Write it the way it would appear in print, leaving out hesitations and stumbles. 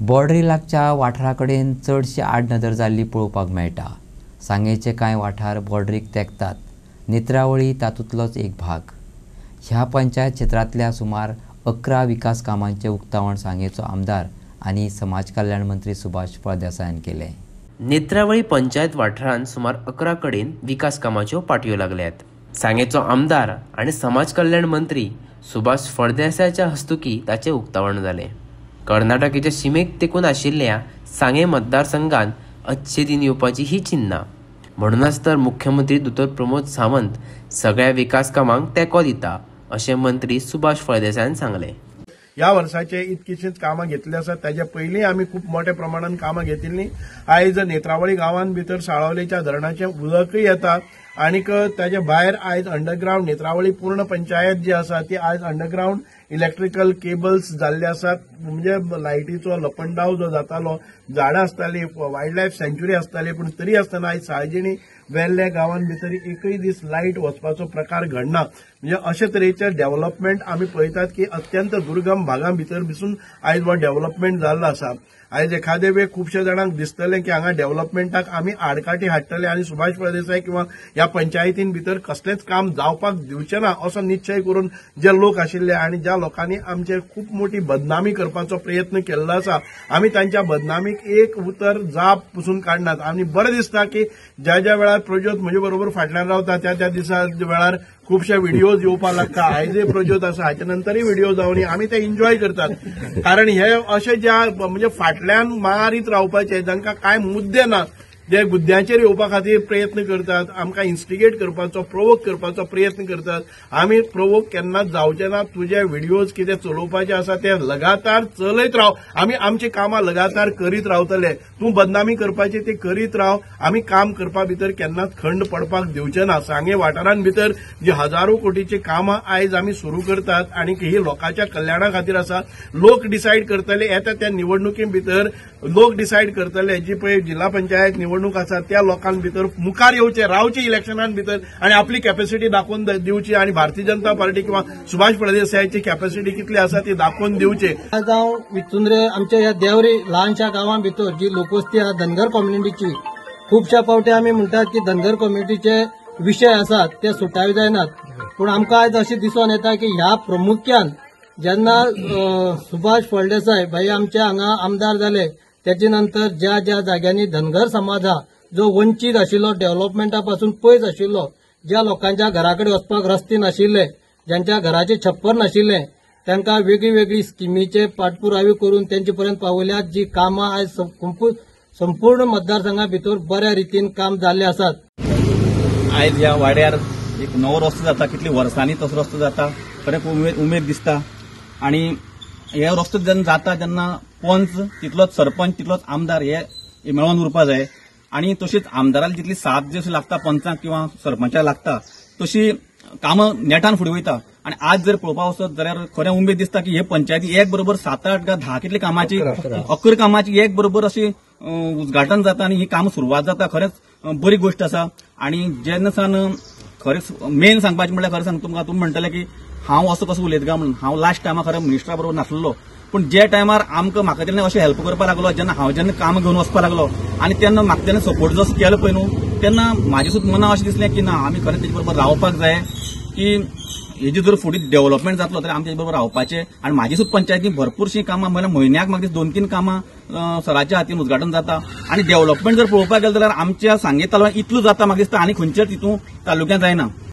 Boundary लागच्या वाठाराकडेन चडशी आडनदर जाल्ली पळोवपाक मेळटा। सांगेचे कांय वाठार बॉर्डरीक तेंकतात, नेत्रावळी तातूंतलोच एक भाग। ह्या पंचायत क्षेत्रांतल्या सुमार 11 विकास कामांचे उक्तावण सांगेचो आमदार आनी समाज कल्याण मंत्री सुभाष फळदेसायान केले। नेत्रावळी पंचायत वाठारांत सुमार 11 कडेन विकास कामाच्यो पाटयो लागल्यात। सांगेचो आमदार आनी समाज कल्याण मंत्री सुभाष फळदेसायाच्या हस्तुकी ताचे उक्तावण जालें। कर्नाटकेच्या शिमेक तेकून आशिल्ल्या सांगे मतदारसंघात अच्छे दिन येवपाची ही चिन्ह। म्हणूनच तर मुख्यमंत्री दोतोर प्रमोद सावंत सगळ्या विकास कामांक तेंको दिता अशें मंत्री सुभाष फळदेसायान सांगलें। ह्या वर्षाचे इतकीशीच कामां घेतली आसात। ताचे पयलीं आमी खूप मोठ्या प्रमाणात कामां घेतिल्लीं। आयज नेत्रावळी गांवांत भितर साळावलेच्या धरणाचें उदकय येता आनीक ताचे भायर आयज अंडरग्राउंड नेत्रावळी पूर्ण पंचायत जी आसा ती आयज अंडरग्राउंड इलेक्ट्रिकल केबल्स जाल्ले आसात। म्हणजे लायटीचो लपंडाव जो जातालो, झाडां आसतालीं, वायल्ड लायफ सँच्युरी आसताली, पूण तरी आसतना आयज साळजिणी वेल्ल्या गांवांत भितर एकय दीस लायट वचपाचो प्रकार घडना। म्हणजे अशे तरेचे डेव्हलपमेंट आमी पळयतात की अत्यंत दुर्गम भागां भितर पसून आयज हो डेव्हलपमेंट जाल्लो आसा। आयज एखादे वेळ खुबशे जाणांक दिसतलें की हांगा डेव्हलपमेंटाक आमी आडकाठी हाडटले आनी सुभाष फळदेसाय किंवा ह्या पंचायतीन भितर कसलेंच काम जावपाक दिवचे ना असो निश्चय करून जे लोक आशिल्ले आनी ज्या लोकांनी आमचेर खूप मोठी बदनामी करपाचो प्रयत्न केल्लो आसा, आमी तांच्या बदनामीक एक उतर जाप पसून काडनात। आनी बरें दिसता की ज्या ज्या वेळार प्रज्योत म्हजे बरोबर फाटल्यान रावता त्या दिसा वेळार खुबशे व्हिडिओज येवपाक लागता। आयजय प्रज्योत आसा, हाचे नंतरय व्हिडिओ जावनी आमी ते एन्जॉय करतात। कारण हे अशे ज्या म्हणजे फाटल्यान मारीत रावपाचे जांकां कांय मुद्दे ना, जे मुद्द्यांचेर येवपा खातीर प्रयत्न करतात, आमकां इन्स्टिगेट करपाचो, प्रोवोक करपाचो प्रयत्न करतात। आमी प्रोवोक केन्नाच जावचे ना। तुजे व्हिडिओज कितें चलोवपाचे आसा ते लगातार चलयत राव, आमी आमची कामां लगातार करीत रावतले। तूं बदनामी करपाची ती करीत राव, आमी काम करपा भितर केन्नाच खंड पडपाक दिवचे ना। सांगे वाठारांत भितर जी हजारो कोटीची कामां आयज आमी सुरू करतात आनी ही लोकांच्या कल्याणा खातीर आसा। लोक डिसायड करतले, येता त्या निवडणुके भितर लोक डिसायड करतले। जी पळय जिल्हा पंचायत निवडणूक आसा त्या लोकां भितर मुखार येवचे, रावचे इलेक्शनां भितर आनी आपली कॅपॅसिटी दाखोवन दिवची आनी भारतीय जनता पार्टी किंवा सुभाष फळदेसायाची कॅपॅसिटी कितली आसा ती दाखोवन दिवचे। आज हांव विचुंद्रे आमच्या ह्या देवरी ल्हानशा गांवां भितर जी लोकवस्ती आसा धनगर कम्युनिटीची, खुबश्या फावटी आमी म्हणटात की धनगर कम्युनिटीचे विशय आसात ते सुटावे जायनात। पूण आमकां आयज अशें दिसून येता की ह्या प्रामुख्यान जेन्ना सुभाष फळदेसाय भाई आमचे हांगा आमदार जाले त्याचे नंतर ज्या ज्या जाग्यांनी धनगर समाज हा जो वंचित आशिल्लो, डेव्हलपमेंटा पासून पयस आशिल्लो, ज्या लोकांच्या घराकडे वचपाक रस्ते नाशिल्ले, ज्यांच्या घराचे छप्पर नाशिल्ले, तांकां वेगळी वेगळी स्किमीचे पाठपुरावे करून तेंचे पर्यंत पावयल्यात। जी कामां आयज संपूर्ण मतदारसंघा भितर बऱ्या रितीन काम जाल्ले आसात। आयज ह्या वाड्यार एक नवो रस्तो जाता, कितली वर्सांनी तसो रस्तो जाता, खरें उमेद दिसता। आणि हे रस्तो जेन्ना जाता तेन्ना पंच तितलोच, सरपंच तितलोच, आमदार हे मेळोन उरपा जाय। आणि तशीच आमदाराला जितली साथ जशी लागता पंचाक किंवा सरपंचाक लागता तशी कामां नेटान फुडें वयता। आणि आज जर पळोवपाक वचत जाल्यार खरें उमेद दिसता की हे पंचायती एक बरोबर 7-8 काय 10 कितली कामाची 11 कामाची एक बरोबर अशी उद्घाटन जाता आणि ही काम सुरवात जाता। खरेंच बरी गोष्ट आसा। आणि जेन्ना सान खरेंच मेन सांगपाचें म्हळ्यार खरें सांगता तुमकां, तुम्ही म्हणटले की हांव असो कसो उलयत काय म्हणून। हांव लास्ट टायमार खरें मिनिस्टरा बरोबर नासलेलो, पूण जे टायमार म्हाका तेणें अशें हेल्प करपाक लागलो, जेन्ना हांव काम घेवन वचपाक लागलो आनी तेन्ना म्हाका तेणें सपोर्ट जसो केलो पळय न्हू, तेन्ना म्हाजे सुद्दां मनां अशें दिसलें की ना आमी खरें तेजे बरोबर रावपाक जाय, की हेजी जर फुडें डेव्हलपमेंट जातलो जाल्यार आमी तेजे बरोबर रावपाचें। आनी म्हाजी सुद्दां पंचायतीन भरपूरशीं कामां म्हळ्यार म्हयन्याक म्हाका 2-3 कामां सराच्या हातीन उद्घाटन जाता। आनी डेव्हलपमेंट जर पळोवपाक गेले जाल्यार आमच्या सांगे तालुक्यांत इतलो जाता म्हाका दिसता आनी खंयच्याच हितून तालुक्यांत जायना।